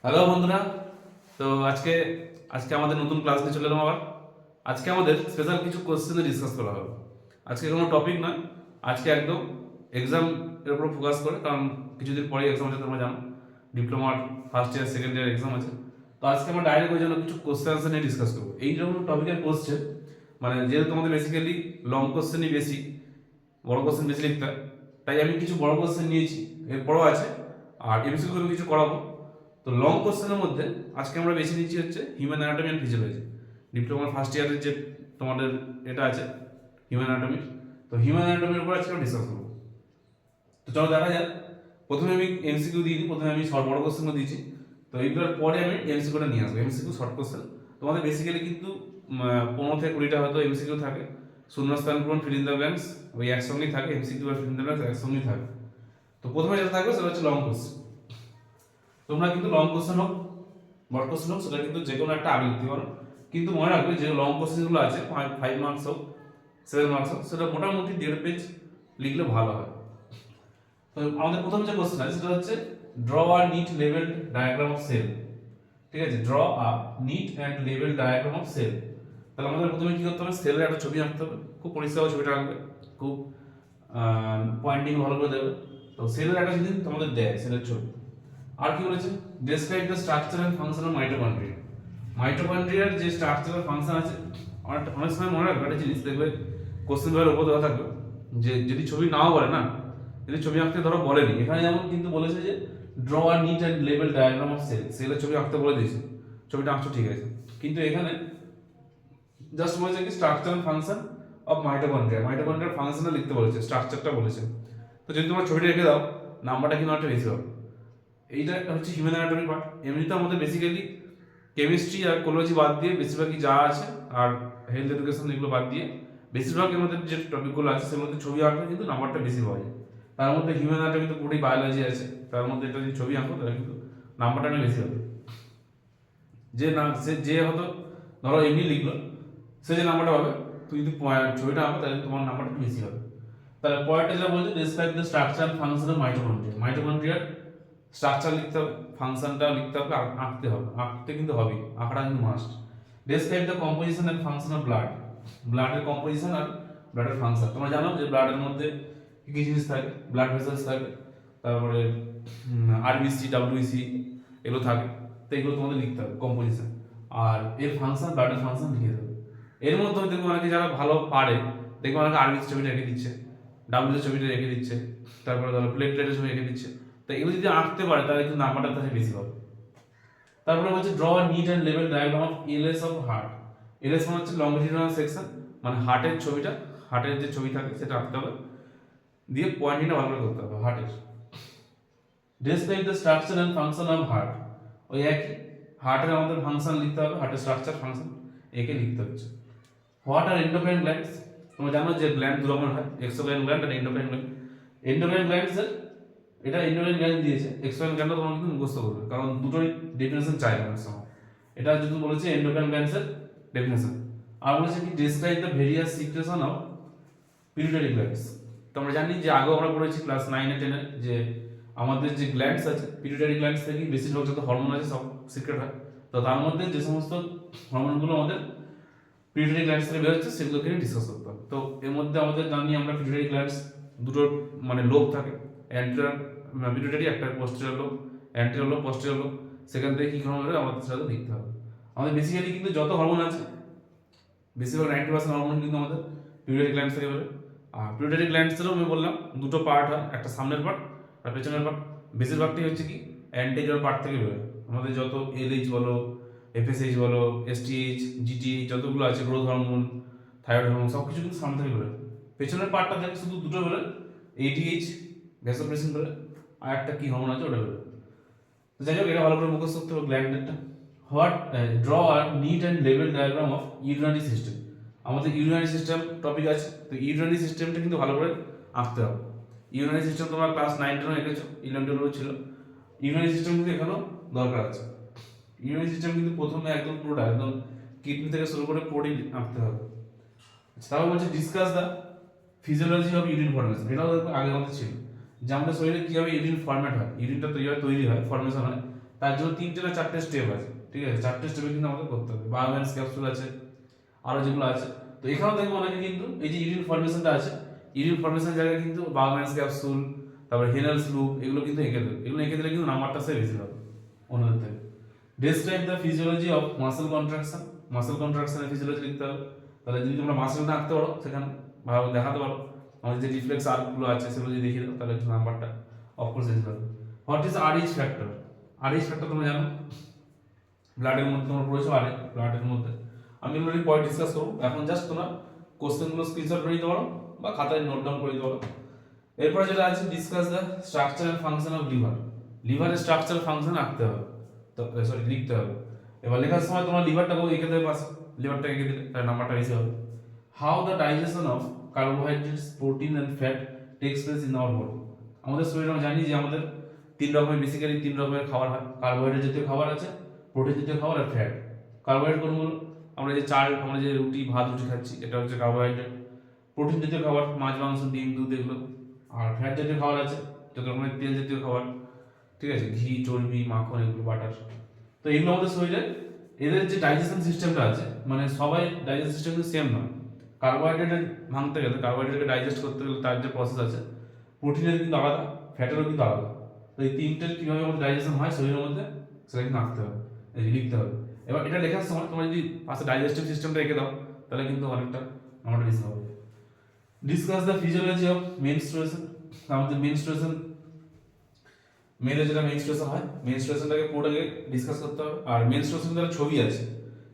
Hello বন্ধুরা। তো আজকে আজকে আমাদের নতুন ক্লাস নিয়ে চলে এলাম আবার। আজকে আমাদের স্পেশাল কিছু কোশ্চেনে ডিসকাস করা হবে। আজকে কোনো টপিক নয়, আজকে একদম এক্সাম এর উপর ফোকাস করে, কারণ কিছুদিন পরে এক্সাম আছে, তোমরা জানো ডিপ্লোমার first year second year exam আছে। তো আজকে আমরা ডাইরেক্ট ওই জন্য কিছু কোশ্চেন আনসার নিয়ে ডিসকাস করবো। এই রকম টপিকের কোশ্চেন মানে যেহেতু তোমাদের বেসিক্যালি লং কোশ্চেনই বেশি, বড় কোশ্চেন বেশি লিখতে হয়, তাই আমি কিছু বড় কোশ্চেন নিয়েছি, এরপরও আছে, আর এমসিকিউ কিছু করাবো। তো লং কোশ্চেনের মধ্যে আজকে আমরা বেছে নিচ্ছি হচ্ছে হিউম্যান অ্যানাটমি অ্যান্ড ফিজিওলজি। ডিপ্লোমার ফার্স্ট ইয়ারের যে তোমাদের এটা আছে হিউম্যান অ্যানাটমি, তো হিউম্যান অ্যানাটমির উপর আজকে আমরা ডিসকাস করবো। তো চলো দেখা যাক। প্রথমে আমি এমসিকিউ দিইনি, প্রথমে আমি শর্ট বড় কোশ্চেনও দিয়েছি। তো এইগুলোর পরে আমি এমসিকিউটা নিয়ে আসবো। এমসিকিউ শর্ট কোশ্চেন তোমাদের বেসিক্যালি কিন্তু 15 থেকে 20টা হয়তো এমসিকিউ থাকে। শূন্যস্থান পূরণ, ফিল ইন দ্য ব্ল্যাঙ্কস ওই একসঙ্গেই থাকে, এমসিকিউ আর ফিল ইন দ্য ব্ল্যাঙ্কস একসঙ্গেই থাকে। তো প্রথমে যেটা থাকবে সেটা হচ্ছে লং কোশ্চেন। তোমরা কিন্তু লং কোশ্চেন হোক বড় কোশ্চেন হোক সেটা কিন্তু যে কোনো একটা আগে লিখতে পারো, কিন্তু মনে রাখবে যে লং কোশ্চেনগুলো আছে 5 মার্কস হোক 7 মার্কস হোক, সেটা মোটামুটি 1.5 পেজ লিখলে ভালো হয়। তো আমাদের প্রথম যে কোশ্চেন আছে সেটা হচ্ছে draw a neat labelled diagram of cell. ঠিক আছে, draw a neat and labelled diagram of cell. তাহলে আমাদের প্রথমে কি করতে হবে, সেলের একটা ছবি আঁকতে হবে, খুব পরিষ্কার ছবিটা আঁকবে, খুব পয়েন্টিং ভালো করে দেবে। তো সেলের একটা যদি তোমাদের দেয় সেলের ছবি, আর কি বলেছে, describe the structure and function of mitochondria. মাইটোকন্ড্রিয়ার যে স্ট্রাকচার আর ফাংশন আছে, অনেক সময় মনে রাখবে একটা জিনিস, দেখবে কোশ্চেন পেপারের উপর দেওয়া থাকবে যে যদি ছবি নাও বলে না, যদি ছবি আঁকতে ধরো বলেনি, এখানে যেমন কিন্তু বলেছে যে draw a neat and level diagram of cell, সেলের ছবি আঁকতে বলে দিয়েছে, ছবিটা আঁকছো ঠিক আছে, কিন্তু এখানে জাস্ট বলেছে কি structure and function of mitochondria, মাইটোকন্ড্রিয়ার ফাংশনটা লিখতে বলেছে, স্ট্রাকচারটা বলেছে। তো যদি তোমার ছবিটা রেখে দাও, নাম্বারটা কিন্তু একটা বেশি হবে। এইটা হচ্ছে হিউম্যান অ্যানাটমি পার্ট। এমনিতে আমাদের বেসিক্যালি কেমিস্ট্রি আর কোলজি বাদ দিয়ে বেশিরভাগই যা আছে, আর হেলথ এডুকেশন এগুলো বাদ দিয়ে বেশিরভাগ আমাদের যে টপিকগুলো আছে সের মধ্যে ছবি আঁকলে কিন্তু নাম্বারটা বেশি পাওয়া যায়। তার মধ্যে হিউম্যান অ্যানাটমি তো পুরোই বায়োলজি আছে, তার মধ্যে এটা যদি ছবি আঁকো তাহলে কিন্তু নাম্বারটা অনেক বেশি হবে। যে না সে যে হয়তো ধরো এমনি লিখলো, সে যে নাম্বারটা পাবে, তুই যদি ছবিটা আঁকো তাহলে তোমার নাম্বারটা বেশি হবে। তাহলে পরেরটা যা বলছে, describe the structure and function of mitochondria. মাইটোকন্ড্রিয়ার স্ট্রাকচার লিখতে হবে, ফাংশনটা লিখতে হবে, আঁকতে হবে, আঁকতে কিন্তু হবে, আঁকাটা কিন্তু must. Describe the composition and function of blood. ব্লাডের কম্পোজিশন আর ব্লাডের ফাংশন। তোমরা জানো যে ব্লাডের মধ্যে কি কি জিনিস থাকে, ব্লাড ভেসেলস থাকে, তারপরে আরবিসি ডাব্লিউসি এগুলো থাকে। তো এগুলো তোমাদের লিখতে হবে কম্পোজিশন, আর এর ফাংশন, ব্লাডের ফাংশন লিখে দেবে। এর মধ্যে দেখবে অনেকে যারা ভালো পারে, দেখবে অনেকে আরবিসি ছবিটা রেখে দিচ্ছে, ডাব্লিউসি ছবিটা রেখে দিচ্ছে, তারপরে ধরো প্লেটলেটের ছবি রেখে দিচ্ছে। তো এগুলো যদি আঁকতে পারে তাহলে কিন্তু নাম্বারটা তাহলে বেশি হবে। তারপরে হচ্ছে draw a neat and level diagram of LS of heart. LS মানে হচ্ছে লংজিটিউডাল সেকশন, মানে হার্টের ছবিটা, হার্টের যে ছবি থাকে সেটা আঁকতে হবে, দিয়ে পয়েন্টিংটা ভালো করে করতে হবে হার্টের। Describe the structure and function of heart. ওই একই, হার্টের আমাদের ফাংশন লিখতে হবে, হার্টের স্ট্রাকচার ফাংশন একে লিখতে হচ্ছে। What are endocrine glands. তোমরা জানো যে গ্ল্যান্ড দু রকমের হয়, এক্সোক্রাইন গ্ল্যান্ড আর এন্ডোক্রাইন গ্ল্যান্ড। এন্ডোক্রাইন গ্ল্যান্ডসের এটা এন্ডোক্রাইন গ্ল্যান্ড দিয়েছে, এক্সোক্রাইন গ্ল্যান্ডও তোমাকে কিন্তু মুখস্থ করবে, কারণ দুটোই ডেফিনেশন চাই অনেক সময়। এটা যদি বলেছে এন্ডোক্রাইন গ্ল্যান্ডসের ডেফিনেশন, আর বলেছে কি describe the various secretion of pituitary glands. তো আমরা জানি যে আগেও আমরা পড়েছি ক্লাস 9 এ 10-এ যে আমাদের যে গ্ল্যান্ডস আছে, পিটুইটারি গ্ল্যান্ডস থেকে বেশিরভাগ যত হরমোন আছে সব সিক্রেট হয়। তো তার মধ্যে যে সমস্ত হরমোনগুলো আমাদের পিটুইটারি গ্ল্যান্ডস থেকে বের হচ্ছে সেগুলোকে নিয়ে ডিসকাস করতে হবে। তো এর মধ্যে আমাদের জানি আমরা পিটুইটারি গ্ল্যান্ডস দুটো মানে লোব থাকে, অ্যান্টেরিয়র পিটুইটারি, একটা posterior lobe, anterior lobe posterior lobe, সেখান থেকে কি হরমোন বেরোয় আমাদের সেটা দেখতে হবে। আমাদের বেসিক্যালি কিন্তু যত হরমোন আছে বেশিরভাগ 90% হরমোন কিন্তু আমাদের পিটুইটারি গ্ল্যান্ডস থেকে বেরোয়। আর পিটুইটারি গ্ল্যান্ডসেরও আমি বললাম দুটো পার্ট হয়, একটা সামনের পার্ট আর পেছনের পার্ট। বেশিরভাগটাই হচ্ছে কি অ্যান্টেরিয়র পার্ট থেকে বেরোয়। আমাদের যত এলএইচ বলো, এফএসএইচ বলো, এসটিএইচ, জিটিএইচ যতগুলো আছে, গ্রোথ হরমোন, থাইরয়েড হরমোন, সব কিছু কিন্তু সামনে থেকে বেরোয়। পেছনের পার্টটা থেকে শুধু দুটো বেরোয়, এটিএইচ ভ্যাসোপ্রেসিন বেরোয়, আর একটা কি হরমোন আছে ওটা বেরোয়। তো যাই হোক, এটা ভালো করে মুখস্থ করতে হবে গ্ল্যান্ডেরটা। হোয়াট ড্র আর neat and level diagram of urinary system. আমাদের ইউরিনারি সিস্টেম টপিক আছে, তো ইউরিনারি সিস্টেমটা কিন্তু ভালো করে আঁকতে হবে। ইউরিনারি সিস্টেম তোমরা ক্লাস 9-10 এঁকেছো, 11-12 ছিল। ইউরিনারি সিস্টেম কিন্তু এখানেও দরকার আছে। ইউরিনারি সিস্টেম কিন্তু প্রথমে একদম পুরোটা একদম কিডনি থেকে শুরু করে পুরোটাই আঁকতে হবে। তারপর বলছে discuss the physiology of urine formation. এটাও আগে আমাদের ছিল যে আমাদের শরীরে কীভাবে ইউরিন ফর্মেট হয়, ইউরিনটা কীভাবে তৈরি হয়, ফর্মেশন হয়, তার জন্য 3টে না 4টে স্টেপ আছে, ঠিক আছে? 4টে স্টেপে কিন্তু আমাদের করতে হবে। বায়োমেন্স ক্যাপসুল আছে, আরো যেগুলো আছে। তো এখানেও দেখবো অনেকে কিন্তু এই যে ইউরিন ফর্মেশনটা আছে, ইউরিন ফর্মেশন জায়গায় কিন্তু বায়োমেন্স ক্যাপসুল, তারপরে হেনালস লুপ, এগুলো কিন্তু এঁকে দেবে। এগুলো এঁকে দিলে কিন্তু নাম্বারটা সে বেশি হবে অন্যদের থেকে। Describe the physiology of muscle contraction, muscle কন্ট্রাকশনের ফিজিওলজি লিখতে হবে। তাহলে যদি তোমরা মাসেলটা আঁকতে পারো, সেখানে ভালো দেখাতে পারো, আমাদের যে রিফ্লেক্স আর্কগুলো আছে সেগুলো যদি দেখিয়ে দাও, তাহলে নাম্বারটা অফকোর্স বেশি পাবে। What is Rh factor? Rh factor তোমরা জানো, ব্লাডের মধ্যে তোমরা পড়েছো আরএইচ, ব্লাডের মধ্যে। আমি অলরেডি পরে ডিসকাস করবো, এখন জাস্ট তোমরা কোশ্চেনগুলো স্ক্রিনশট করে নিতে পারো বা খাতায় নোট ডাউন করে নিতে পারো। এরপরে যেটা আছে, discuss the structure and function of liver. লিভারের স্ট্রাকচার ফাংশন আঁকতে হবে, তো সরি লিখতে হবে। এবার লেখার সময় তোমার লিভারটাকেও এঁকে দেবে পাশে, লিভারটা এঁকে দিলে তার নাম্বারটা বেশি হবে। How the digestion of carbohydrates, protein and fat takes place in our body. আমাদের শরীরে আমরা জানি যে আমাদের 3 রকমের, বেসিক্যালি 3 রকমের খাবার হয়। কার্বোহাইড্রেট জাতীয় খাবার আছে, প্রোটিন জাতীয় খাবার আর ফ্যাট। কার্বোহাইড্রেট কোনগুলো? আমরা যে চাল, আমরা যে রুটি, ভাত রুটি খাচ্ছি, এটা হচ্ছে কার্বোহাইড্রেট। প্রোটিন জাতীয় খাবার মাছ, মাংস, ডিম, দুধ, এগুলো। আর ফ্যাট জাতীয় খাবার আছে যত রকমের তেল জাতীয় খাবার, ঠিক আছে? ঘি, চর্বি, মাখন, এগুলো, বাটার। তো এগুলো আমাদের শরীরে, এদের যে ডাইজেশন সিস্টেমটা আছে, মানে সবাই ডাইজেশন সিস্টেম কিন্তু সেম নয়। কার্বোহাইড্রেট ভাঙতে গেলে, কার্বোহাইড্রেটকে ডাইজেস্ট করতে গেলে তার যে প্রসেস আছে, প্রোটিনের কিন্তু আলাদা, ফ্যাটেরও কিন্তু আলাদা। তো এই তিনটের কীভাবে আমাদের ডাইজেশন হয় শরীরের মধ্যে, সেটা কিন্তু আঁকতে হবে, লিখতে হবে। এবার এটা লেখার সময় তোমরা যদি পাশে ডাইজেস্টিভ সিস্টেমটা রেখে দাও, তাহলে কিন্তু অনেকটা আমাদের বেশি হবে। Discuss the physiology of menstruation. আমাদের মেনস্ট্রুয়েশন, মেয়েদের যেটা মেনস্ট্রুয়েশন হয়, মেনস্ট্রুয়েশনটাকে পুরোটাকে ডিসকাস করতে হবে। আর মেনস্ট্রুয়েশন যারা ছবি আছে,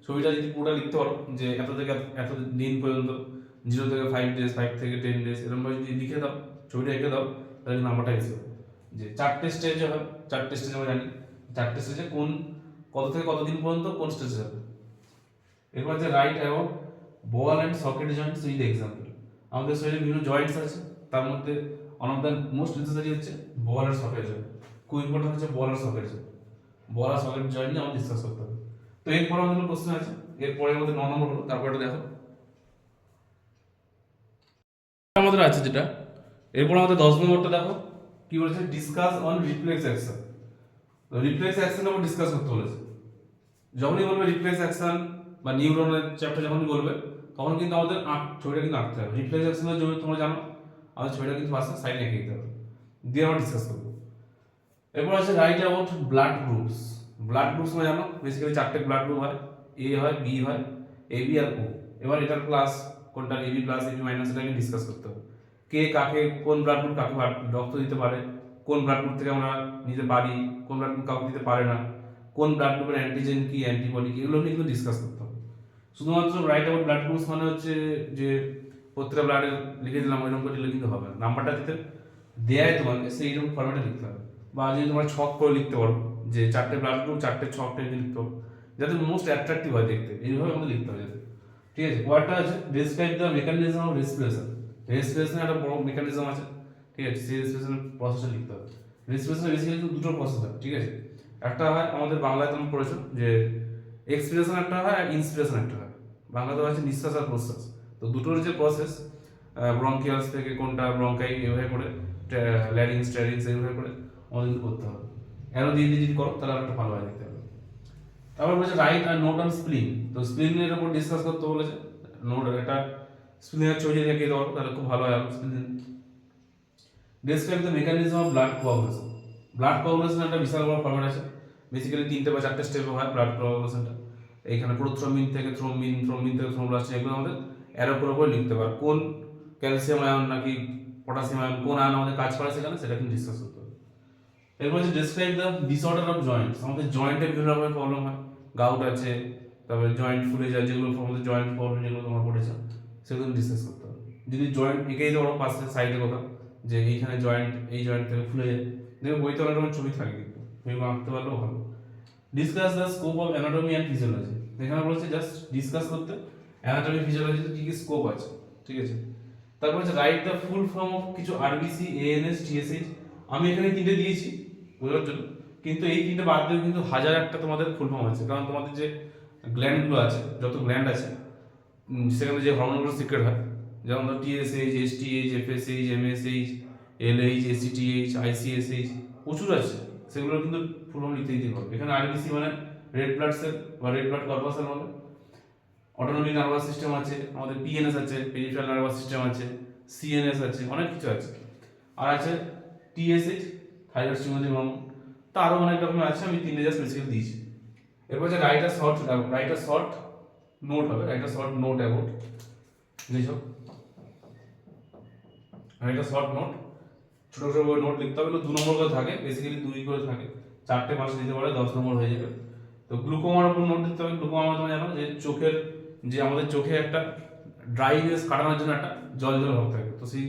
ছবিটা যদি পুরোটা লিখতে পারো, যে এত থেকে এত দিন পর্যন্ত, 0 থেকে 5 ডেজ, 5 থেকে 10 ডেজ, এরকমভাবে যদি লিখে দাও, ছবিটা এঁকে দাও, তাহলে নাম্বারটা বেশি হবে। যে 4টে স্টেজে হয়, 4টে স্টেজ আমরা জানি, 4টে স্টেজে কোন কত থেকে কত দিন পর্যন্ত কোন স্টেজে হবে। এরপর যে right about ball and socket Joints with example. আমাদের শরীরে বিভিন্ন জয়েন্টস আছে, তার মধ্যে one of the most necessary হচ্ছে বল আর সকেট জয়েন্ট। খুব ইম্পর্টেন্ট হচ্ছে বল আর সকেট জয়েন্ট। বল আর সকেট জয়েন্ট নিয়ে আমাদের ডিসকাস করতে হবে। তো এরপর আমাদের প্রশ্ন আছে, এরপরে আমাদের 9 নম্বর হলো, তারপর এটা দেখো আমাদের আছে যেটা। এরপর আমাদের 10 নম্বরটা দেখো কি বলেছে, ডিসকাস অন রিফ্লেক্স অ্যাকশন। তো রিফ্লেক্স অ্যাকশনের উপর ডিসকাস করতে বলেছে। যখনই বলবে রিফ্লেক্স অ্যাকশন বা নিউরনের চ্যাপ্টার যখনই বলবে, তখন কিন্তু আমাদের ছবিটা কিন্তু আঁকতে হবে। রিফ্লেক্স অ্যাকশনের জন্য তোমরা জানো, আমাদের ছবিটা কিন্তু পাশে সাইডে এঁকে দিতে হবে, দিয়ে আমরা ডিসকাস করবো। এরপর আছে right about blood groups. Blood groups মানে জানো, বেসিক্যালি 4টে ব্লাড গ্রুপ হয়, এ হয়, বি হয়, এ বি আর ও। এবার এটার প্লাস কোনটা, A B plus, A B minus, এটাকে ডিসকাস করতে হবে। কে কাকে, কোন ব্লাড গ্রুপ কাকে রক্ত দিতে পারে, কোন ব্লাড গ্রুপ থেকে আমরা নিতে পারি, কোন ব্লাড গ্রুপ কাউকে দিতে পারে না, কোন ব্লাড গ্রুপের অ্যান্টিজেন কি, অ্যান্টিবডি কি, এগুলো নিয়ে কিন্তু ডিসকাস করতে হবে। শুধুমাত্র রাইট অ্যাবাউট ব্লাড গ্রুপস মানে হচ্ছে যে প্রত্যেকটা ব্লাডের লিখে দিলাম, ওইরকম করে দিলে কিন্তু হবে না। নাম্বারটা দিতে দেয় তোমাকে, সেইরকম ফরম্যাটে লিখতে হবে। বা যদি তোমরা ছক করে লিখতে পারো, যে 4টে ব্লাড গ্রুপ, 4টে ছক টেনে লিখতে পারো, যাতে মোস্ট অ্যাট্রাকটিভ হয় দেখতে, এইভাবে আমাদের লিখতে হবে যাতে। ঠিক আছে, ওয়ার্ডটা আছে describe the mechanism of respiration. রেসপিরেশনের একটা বড় মেকানিজম আছে, ঠিক আছে? সেই রেসপিরেশনের প্রসেসটা লিখতে হবে। রেসপিরেশনের বেসিক্যালি দুটো প্রসেস হয়, ঠিক আছে? একটা হয় আমাদের বাংলায় তোমরা পড়েছো যে এক্সপিরেশন একটা হয় আর ইন্সপিরেশন একটা হয়। বাংলাতে আছে নিঃশ্বাস আর প্রশ্বাস। তো দুটোর যে প্রসেস, ব্রঙ্কিয়ালস থেকে কোনটা ব্রঙ্কাই, এভাবে করে ল্যারিংস ট্যারিংস এইভাবে করে আমাদের কিন্তু করতে হবে। অ্যারো দিয়ে দিয়ে যদি করো, তাহলে আর একটা ভালো হয় দেখতে হবে। তারপর বলেছে write a note on spleen. তো স্প্লিনের উপর ডিসকাস করতে বলেছে। নোট, এটা স্প্লিনের ছবি রেখে দাও, তাহলে খুব ভালো হয়। স্প্লিন describe the mechanism of blood coagulation. Blood coagulation একটা বিশাল বড় ফরম্যাট আছে, বেসিক্যালি 3টে বা 4টে স্টেপে হয় ব্লাড কোয়াগুলেশনটা। এইখানে প্রোথ্রম্বিন থেকে থ্রোম্বিন, থ্রোম্বিন থেকে থ্রোম্বোপ্লাস্টিন, এগুলো আমাদের অ্যারো করে লিখতে পারে। কোন ক্যালসিয়াম আয়ন নাকি পটাশিয়াম আয়ন, কোন আয়ন আমাদের কাজ করে সেখানে, সেটা কিন্তু ডিসকাস করতে হবে। এরপর হচ্ছে describe the disorder of Joints. আমাদের জয়েন্টের বিভিন্ন রকমের প্রবলেম হয়, গাউট আছে, তারপরে জয়েন্ট ফুলে যায়, যেগুলো আমাদের জয়েন্ট প্রবলেম যেগুলো তোমরা পড়েছো, সেগুলো ডিসকাস করতে হবে। যদি জয়েন্ট এঁকেই দেবো পাশে সাইডে কোথাও, যে এইখানে জয়েন্ট, এই জয়েন্ট থেকে ফুলে যায়, দেখবে বইতে অনেক রকম ছবি থাকে, কিন্তু সেগুলো আঁকতে পারলেও ভালো। Discuss the scope of anatomy and physiology. এখানে বলছে জাস্ট ডিসকাস করতে অ্যানাটমি ফিজিওলজিতে কি কি স্কোপ আছে, ঠিক আছে? তারপর হচ্ছে write the full form of কিছু আরবিসি, এএনএস, টিএসএইচ। আমি এখানে 3টে দিয়েছি বোঝার জন্য, কিন্তু এই 3টে বাদ দিয়েও কিন্তু 1001টা তোমাদের ফুল ফর্ম আছে। কারণ তোমাদের যে গ্ল্যান্ডগুলো আছে, যত গ্ল্যান্ড আছে, সেখানে যে হরমোনগুলো সিক্রেট হয়, যেমন ধর TSH, STH, FSH, এমএসএইচ, LH, ACTH, ICSH, প্রচুর আছে। সেগুলো কিন্তু ফুল ফর্ম লিখতে দিতে হবে। এখানে আরবিসি মানে রেড ব্লাড সেল বা রেড ব্লাড কর্পাসেল বলে, অটোনমিক নার্ভাস সিস্টেম আছে, আমাদের পিএনএস আছে, পেরিফেরাল নার্ভাস সিস্টেম আছে, সিএনএস আছে, অনেক কিছু আছে। আর আছে টিএসএইচ, থাইরয়েড স্টিমুলেটিং হরমোন, তা আরও অনেক রকমের আছে, আমি 3টে জাস্ট বেসিক্যালি দিয়েছি। এরপর যে রাইট আ শর্ট নোট হবে, write a short note about যেসব, রাইট আ শর্ট নোট, ছোটো ছোটো করে নোট লিখতে হবে, 2 নম্বর করে থাকে, বেসিক্যালি 2 করে থাকে, 4টে 5 দিতে পারে, 10 নম্বর হয়ে যাবে। তো গ্লুকোমার উপর নোট দিতে হবে। গ্লুকোমা তোমরা জানো যে চোখের, যে আমাদের চোখে একটা ড্রাইনেস কাটানোর জন্য একটা জল জল ভাব থাকে, তো সেই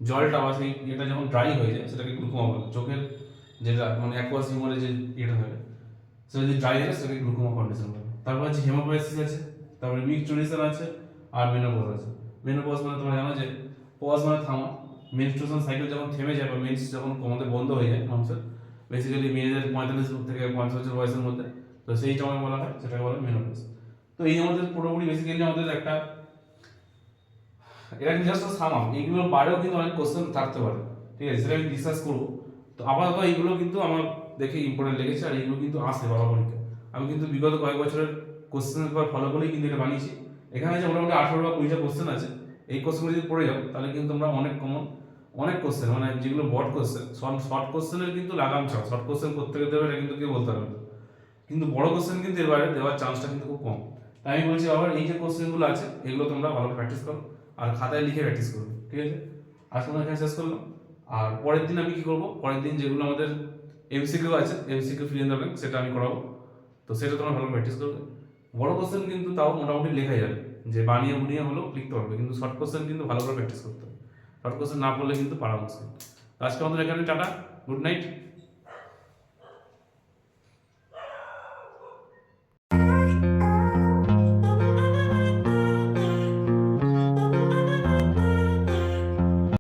জলটা বা সেই ইয়েটা যখন ড্রাই হয়ে যায় সেটাকে গ্লুকোমা বলে। চোখের যেটা মানে অ্যাকোয়াস হিউমারে যে ইয়েটা থাকে সেটা যদি ড্রাই হয় সেটাকে গ্লুকোমা কন্ডিশন বলে। তারপর আছে হেমোপাইসিস আছে, তারপরে মিক্সচুরেশন আছে, আর মেনোপজ আছে। মেনোপজ মানে তোমরা জানো যে পজ মানে থামা, মেনস্ট্রুয়েশন সাইকেল যখন থেমে যায় বা মেন্স যখন আমাদের বন্ধ হয়ে যায় মানুষের, বেসিক্যালি মেয়েদের 45 থেকে 50 বছর বয়সের মধ্যে, তো সেই সময় বলা হয়, সেটাকে বলে মেনোপজ। তো এই আমাদের পুরোপুরি বেসিক্যালি আমাদের একটা, এটা কিন্তু জাস্ট সামাম, এইগুলোর বাইরেও কিন্তু অনেক কোশ্চেন থাকতে পারে, ঠিক আছে, সেটা আমি ডিসকাস করবো। তো আপাতত এইগুলো কিন্তু আমার দেখে ইম্পর্টেন্ট লেগেছে, আর এইগুলো কিন্তু আসে বাবা পরীক্ষা। আমি কিন্তু বিগত কয়েক বছরের কোশ্চেন পেপার ফলো করেই কিন্তু এটা বানিয়েছি। এখানে যে মোটামুটি 18 বা 20টা কোশ্চেন আছে, এই কোশ্চেনগুলো যদি পড়ে যাও তাহলে কিন্তু তোমরা অনেক কমন, অনেক কোশ্চেন মানে যেগুলো বড় কোশ্চেন, শর্ট কোশ্চেনের কিন্তু লাগাম ছাড়া, শর্ট কোশ্চেন করতে দেবে এটা কিন্তু কেউ বলতে পারবে না, কিন্তু বড় কোশ্চেন কিন্তু এর বাইরে দেওয়ার চান্সটা কিন্তু খুব কম। তাই আমি বলছি আবার এই যে কোশ্চেনগুলো আছে এগুলো তোমরা ভালো প্র্যাকটিস করো, আর খাতায় লিখে প্র্যাকটিস করবে, ঠিক আছে। আজকে আমরা এখানে শেষ করলাম। আর পরের দিন আমি কি করবো, পরের দিন যেগুলো আমাদের এমসিকিউ আছে, MCQ feel in the blank, সেটা আমি করাবো। তো সেটা তোমরা ভালো প্র্যাকটিস করবে। বড় কোশ্চেন কিন্তু তাও মোটামুটি লেখা যাবে, যে বানিয়ে বুনিয়ে হলেও লিখতে পারবে, কিন্তু শর্ট কোশ্চেন কিন্তু ভালো করে প্র্যাকটিস করতে হবে। শর্ট কোশ্চেন না পড়লে কিন্তু পারা মুশকিল। আজকে আমাদের এখানে টাটা, গুড নাইট।